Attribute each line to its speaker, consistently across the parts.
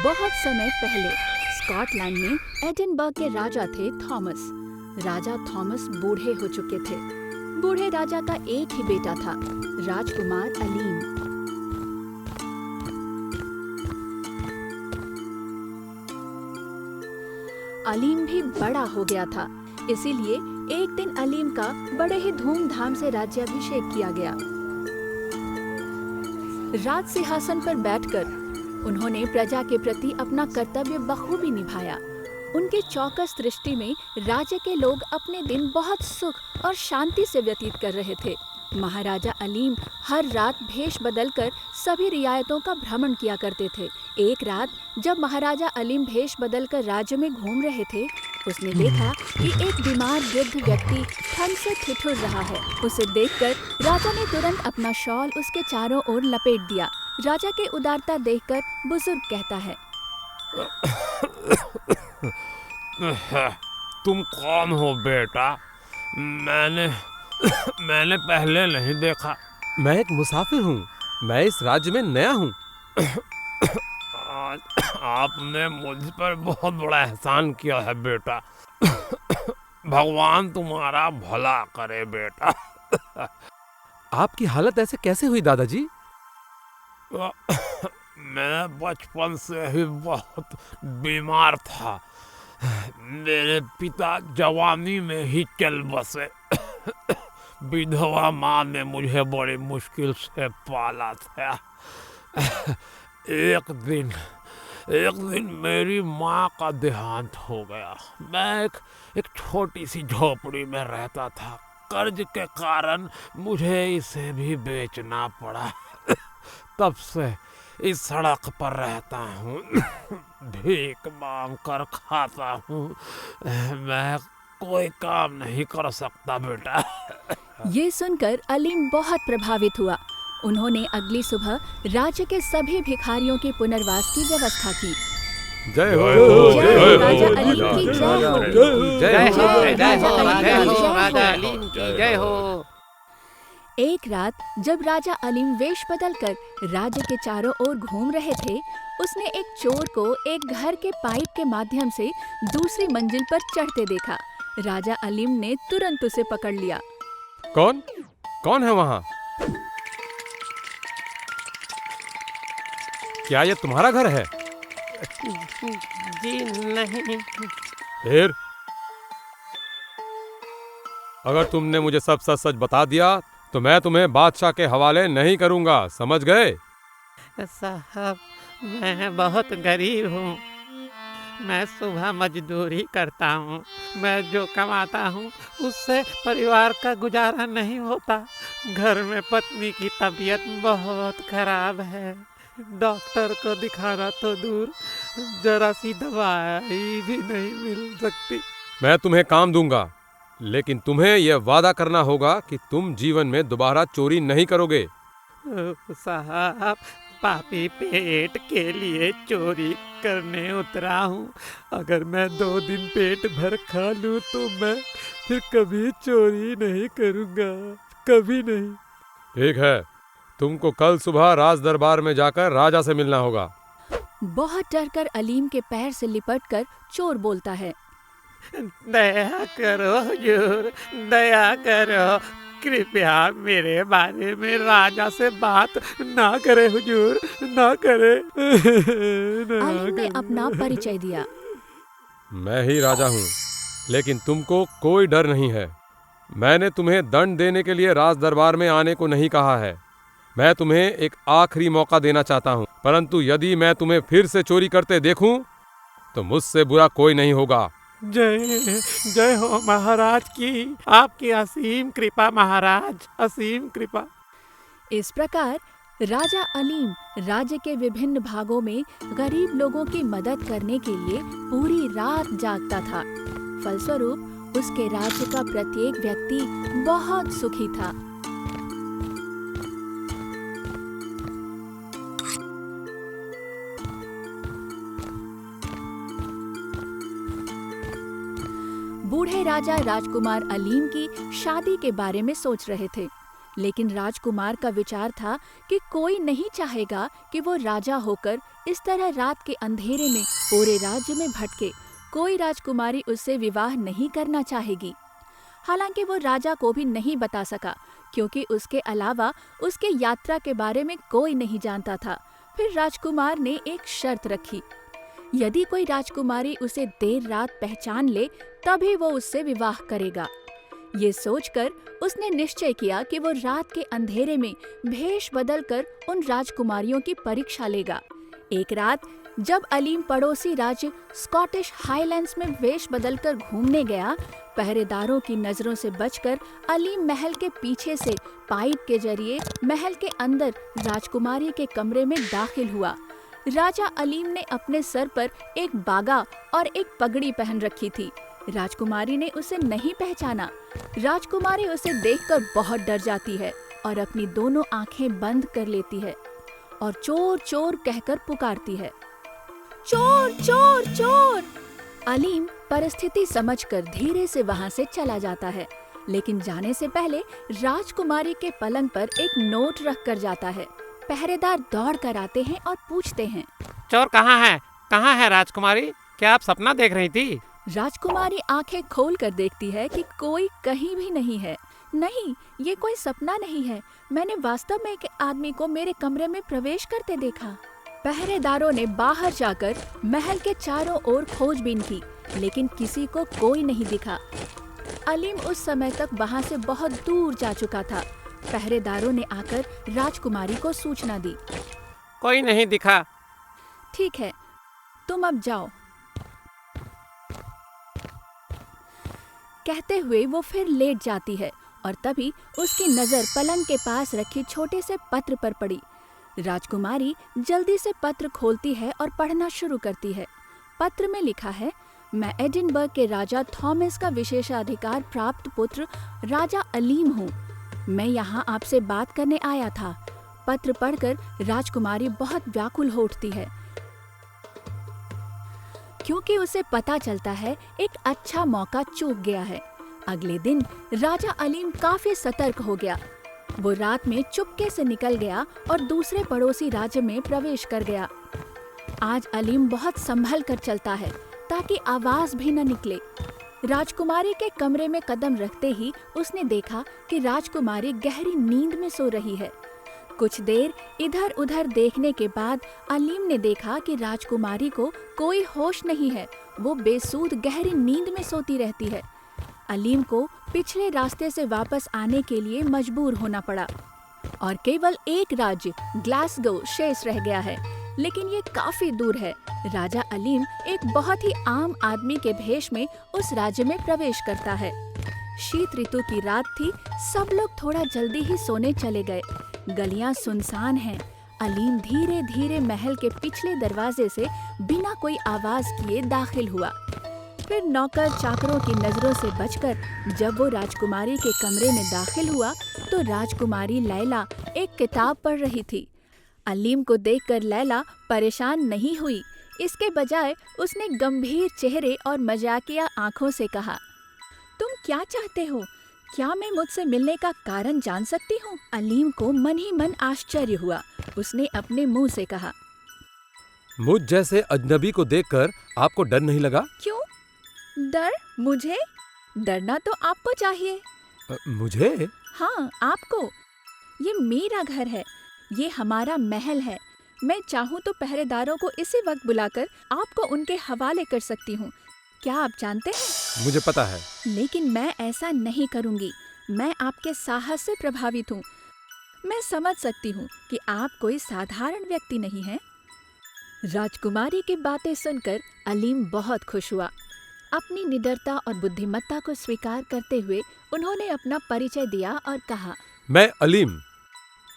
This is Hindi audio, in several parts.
Speaker 1: बहुत समय पहले स्कॉटलैंड में एडिनबर्ग के राजा थे थॉमस। राजा थॉमस बूढ़े हो चुके थे। बूढ़े राजा का एक ही बेटा था, राजकुमार अलीम। अलीम भी बड़ा हो गया था, इसीलिए एक दिन अलीम का बड़े ही धूमधाम से राज्याभिषेक किया गया। राज सिंहासन पर बैठकर उन्होंने प्रजा के प्रति अपना कर्तव्य बखूबी निभाया। उनके चौकस दृष्टि में राज्य के लोग अपने दिन बहुत सुख और शांति से व्यतीत कर रहे थे। महाराजा अलीम हर रात भेष बदलकर सभी रियायतों का भ्रमण किया करते थे। एक रात जब महाराजा अलीम भेष बदलकर राज्य में घूम रहे थे, उसने देखा कि एक बीमार वृद्ध व्यक्ति ठंड से ठिठुर रहा है। उसे देखकर राजा ने तुरंत अपना शॉल उसके चारों ओर लपेट दिया। राजा के उदारता देखकर बुजुर्ग कहता है,
Speaker 2: तुम कौन हो बेटा? मैंने पहले नहीं देखा।
Speaker 3: मैं एक मुसाफिर हूँ। मैं इस राज्य में नया हूँ।
Speaker 2: आपने मुझ पर बहुत बड़ा एहसान किया है बेटा। भगवान तुम्हारा भला करे बेटा।
Speaker 3: आपकी हालत ऐसे कैसे हुई दादाजी?
Speaker 2: मैं बचपन से ही बहुत बीमार था। मेरे पिता जवानी में ही चल बसे। विधवा माँ ने मुझे बड़ी मुश्किल से पाला था। एक दिन मेरी माँ का देहांत हो गया। मैं एक छोटी सी झोपड़ी में रहता था। कर्ज के कारण मुझे इसे भी बेचना पड़ा। तब से इस सड़क पर रहता हूँ। भीख मांग कर खाता हूँ। मैं कोई काम नहीं कर सकता बेटा।
Speaker 1: ये सुनकर अलीम बहुत प्रभावित हुआ। उन्होंने अगली सुबह राज्य के सभी भिखारियों के पुनर्वास की व्यवस्था की।
Speaker 3: जय हो
Speaker 1: राजा अलीम की जय हो।
Speaker 4: राजा अलीम की जय हो।
Speaker 1: एक रात जब राजा अलीम वेश बदलकर राज्य के चारों ओर घूम रहे थे, उसने एक चोर को एक घर के पाइप के माध्यम से दूसरी मंजिल पर चढ़ते देखा। राजा अलीम ने तुरंत उसे पकड़ लिया।
Speaker 3: कौन है वहाँ? क्या ये तुम्हारा घर है?
Speaker 4: जी नहीं।
Speaker 3: फिर अगर तुमने मुझे सब सच सच बता दिया तो मैं तुम्हें बादशाह के हवाले नहीं करूंगा, समझ गए?
Speaker 4: साहब, मैं बहुत गरीब हूँ। मैं सुबह मजदूरी करता हूँ। मैं जो कमाता हूँ उससे परिवार का गुजारा नहीं होता। घर में पत्नी की तबीयत बहुत खराब है। डॉक्टर को दिखाना तो दूर, जरा सी दवाई भी नहीं मिल सकती।
Speaker 3: मैं तुम्हें काम दूंगा, लेकिन तुम्हें यह वादा करना होगा कि तुम जीवन में दोबारा चोरी नहीं करोगे।
Speaker 4: साहब, पापी पेट के लिए चोरी करने उतरा हूँ। अगर मैं 2 दिन पेट भर खा लूँ तो मैं फिर कभी चोरी नहीं करूँगा, कभी नहीं।
Speaker 3: ठीक है, तुमको कल सुबह राज दरबार में जाकर राजा से मिलना होगा।
Speaker 1: बहुत डरकर अलीम के पैर से लिपटकर चोर बोलता है,
Speaker 4: दया करो हुजूर, दया करो। कृपया मेरे बारे में राजा से बात ना करे हुजूर, ना करे।
Speaker 1: अलीम ने अपना परिचय दिया।
Speaker 3: मैं ही राजा हूँ, लेकिन तुमको कोई डर नहीं है। मैंने तुम्हें दंड देने के लिए राज दरबार में आने को नहीं कहा है। मैं तुम्हें एक आखिरी मौका देना चाहता हूँ, परंतु यदि मैं तुम्हें फिर से चोरी करते देखूं तो मुझसे बुरा कोई नहीं होगा।
Speaker 4: जय हो महाराज की, आपकी असीम कृपा महाराज, असीम कृपा।
Speaker 1: इस प्रकार राजा अलीम राज्य के विभिन्न भागों में गरीब लोगों की मदद करने के लिए पूरी रात जागता था। फलस्वरूप उसके राज्य का प्रत्येक व्यक्ति बहुत सुखी था। बूढ़े राजा राजकुमार अलीम की शादी के बारे में सोच रहे थे। लेकिन राजकुमार का विचार था कि कोई नहीं चाहेगा कि वो राजा होकर इस तरह रात के अंधेरे में पूरे राज्य में भटके। कोई राजकुमारी उससे विवाह नहीं करना चाहेगी। हालांकि वो राजा को भी नहीं बता सका, क्योंकि उसके अलावा उसके यात्रा के बारे में कोई नहीं जानता था। फिर राजकुमार ने एक शर्त रखी, यदि कोई राजकुमारी उसे देर रात पहचान ले तभी वो उससे विवाह करेगा। ये सोचकर उसने निश्चय किया कि वो रात के अंधेरे में भेष बदलकर उन राजकुमारियों की परीक्षा लेगा। एक रात जब अलीम पड़ोसी राज्य स्कॉटिश हाईलैंड्स में वेश बदलकर घूमने गया, पहरेदारों की नजरों से बचकर अलीम महल के पीछे से पाइप के जरिए महल के अंदर राजकुमारी के कमरे में दाखिल हुआ। राजा अलीम ने अपने सर पर एक बागा और एक पगड़ी पहन रखी थी। राजकुमारी ने उसे नहीं पहचाना। राजकुमारी उसे देखकर बहुत डर जाती है और अपनी दोनों आंखें बंद कर लेती है और चोर चोर कहकर पुकारती है, चोर चोर चोर। अलीम परिस्थिति समझकर धीरे से वहां से चला जाता है, लेकिन जाने से पहले राजकुमारी के पलंग पर एक नोट रख कर जाता है। पहरेदार दौड़ कर आते हैं और पूछते हैं,
Speaker 4: चोर कहाँ है? कहाँ है राजकुमारी? क्या आप सपना देख रही थी?
Speaker 1: राजकुमारी आंखें खोल कर देखती है कि कोई कहीं भी नहीं है। नहीं, ये कोई सपना नहीं है। मैंने वास्तव में एक आदमी को मेरे कमरे में प्रवेश करते देखा। पहरेदारों ने बाहर जाकर महल के चारों ओर खोजबीन की, लेकिन किसी को कोई नहीं दिखा। अलीम उस समय तक वहां से बहुत दूर जा चुका था। पहरेदारों ने आकर राजकुमारी को सूचना दी,
Speaker 4: कोई नहीं दिखा।
Speaker 1: ठीक है, तुम अब जाओ। कहते हुए वो फिर लेट जाती है और तभी उसकी नजर पलंग के पास रखी छोटे से पत्र पर पड़ी। राजकुमारी जल्दी से पत्र खोलती है और पढ़ना शुरू करती है। पत्र में लिखा है, मैं एडिनबर्ग के राजा थॉमस का विशेषाधिकार प्राप्त पुत्र राजा अलीम हूँ। मैं यहाँ आपसे बात करने आया था। पत्र पढ़कर राजकुमारी बहुत व्याकुल हो उठती है, क्योंकि उसे पता चलता है एक अच्छा मौका चूक गया है। अगले दिन राजा अलीम काफी सतर्क हो गया। वो रात में चुपके से निकल गया और दूसरे पड़ोसी राज्य में प्रवेश कर गया। आज अलीम बहुत संभल कर चलता है ताकि आवाज भी न निकले। राजकुमारी के कमरे में कदम रखते ही उसने देखा कि राजकुमारी गहरी नींद में सो रही है। कुछ देर इधर उधर देखने के बाद अलीम ने देखा कि राजकुमारी को कोई होश नहीं है। वो बेसुध गहरी नींद में सोती रहती है। अलीम को पिछले रास्ते से वापस आने के लिए मजबूर होना पड़ा और केवल एक राज्य ग्लासगो शेष रह गया है, लेकिन ये काफी दूर है। राजा अलीम एक बहुत ही आम आदमी के भेष में उस राज्य में प्रवेश करता है। शीत ऋतु की रात थी। सब लोग थोड़ा जल्दी ही सोने चले गए। गलियां सुनसान हैं। अलीम धीरे धीरे महल के पिछले दरवाजे से बिना कोई आवाज किए दाखिल हुआ। फिर नौकर चाकरों की नजरों से बचकर जब वो राजकुमारी के कमरे में दाखिल हुआ तो राजकुमारी लैला एक किताब पढ़ रही थी। अलीम को देखकर लैला परेशान नहीं हुई। इसके बजाय उसने गंभीर चेहरे और मजाकिया आंखों से कहा, तुम क्या चाहते हो? क्या मैं मुझसे मिलने का कारण जान सकती हूँ? अलीम को मन ही मन आश्चर्य हुआ। उसने अपने मुंह से कहा,
Speaker 3: मुझ जैसे अजनबी को देखकर आपको डर नहीं लगा?
Speaker 1: क्यों डर? मुझे डरना तो आपको चाहिए।
Speaker 3: मुझे?
Speaker 1: हाँ, आपको। ये मेरा घर है, ये हमारा महल है। मैं चाहूँ तो पहरेदारों को इसी वक्त बुलाकर आपको उनके हवाले कर सकती हूँ। क्या आप जानते हैं?
Speaker 3: मुझे पता है।
Speaker 1: लेकिन मैं ऐसा नहीं करूँगी। मैं आपके साहस से प्रभावित हूँ। मैं समझ सकती हूँ कि आप कोई साधारण व्यक्ति नहीं हैं। राजकुमारी की बातें सुनकर अलीम बहुत खुश हुआ। अपनी निडरता और बुद्धिमत्ता को स्वीकार करते हुए उन्होंने अपना परिचय दिया और कहा,
Speaker 3: मैं अलीम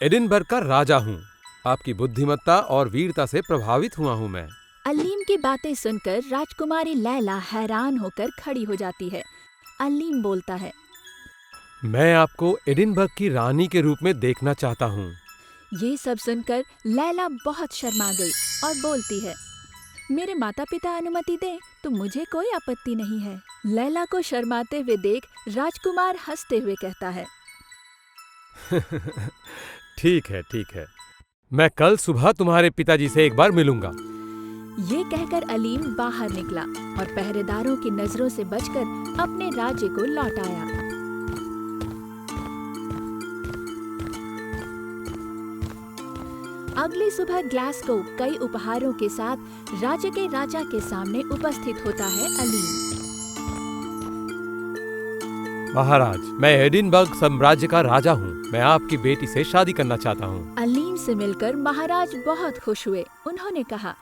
Speaker 3: एडिनबर्ग का राजा हूँ। आपकी बुद्धिमत्ता और वीरता से प्रभावित हुआ हूँ मैं।
Speaker 1: अलीम की बातें सुनकर राजकुमारी लैला हैरान होकर खड़ी हो जाती है। अलीम बोलता है,
Speaker 3: मैं आपको एडिनबर्ग की रानी के रूप में देखना चाहता हूँ।
Speaker 1: ये सब सुनकर लैला बहुत शर्मा गई और बोलती है, मेरे माता पिता अनुमति दें तो मुझे कोई आपत्ति नहीं है। लैला को शर्माते हुए देख राजकुमार हंसते हुए कहता है,
Speaker 3: ठीक है। मैं कल सुबह तुम्हारे पिताजी से एक बार मिलूंगा।
Speaker 1: ये कहकर अलीम बाहर निकला और पहरेदारों की नजरों से बचकर अपने राज्य को लौट आया। अगली सुबह ग्लासगो कई उपहारों के साथ राज्य के राजा के सामने उपस्थित होता है अलीम।
Speaker 3: महाराज, मैं एडिनबर्ग साम्राज्य का राजा हूँ। मैं आपकी बेटी से शादी करना चाहता हूँ।
Speaker 1: अलीम से मिलकर महाराज बहुत खुश हुए। उन्होंने कहा,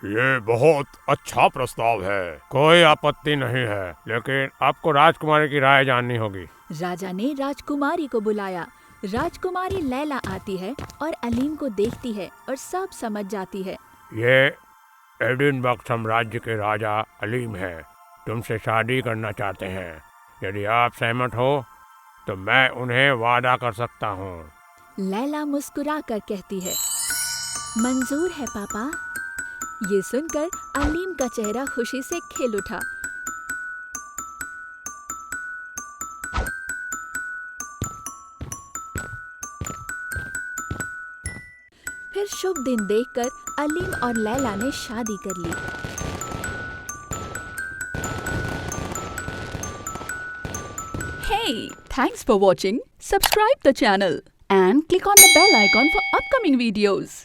Speaker 2: ये बहुत अच्छा प्रस्ताव है, कोई आपत्ति नहीं है, लेकिन आपको राजकुमारी की राय जाननी होगी।
Speaker 1: राजा ने राजकुमारी को बुलाया। राजकुमारी लैला आती है और अलीम को देखती है और सब समझ जाती है।
Speaker 2: ये एडिनबर्ग साम्राज्य के राजा अलीम है, तुमसे शादी करना चाहते हैं। यदि आप सहमत हो तो मैं उन्हें वादा कर सकता हूँ।
Speaker 1: लैला मुस्कुराकर कहती है, मंजूर है पापा। ये सुनकर अलीम का चेहरा खुशी से खिल उठा। फिर शुभ दिन देखकर अलीम और लैला ने शादी कर ली।
Speaker 5: Hey, thanks for watching. Subscribe the channel and click on the bell icon for upcoming videos.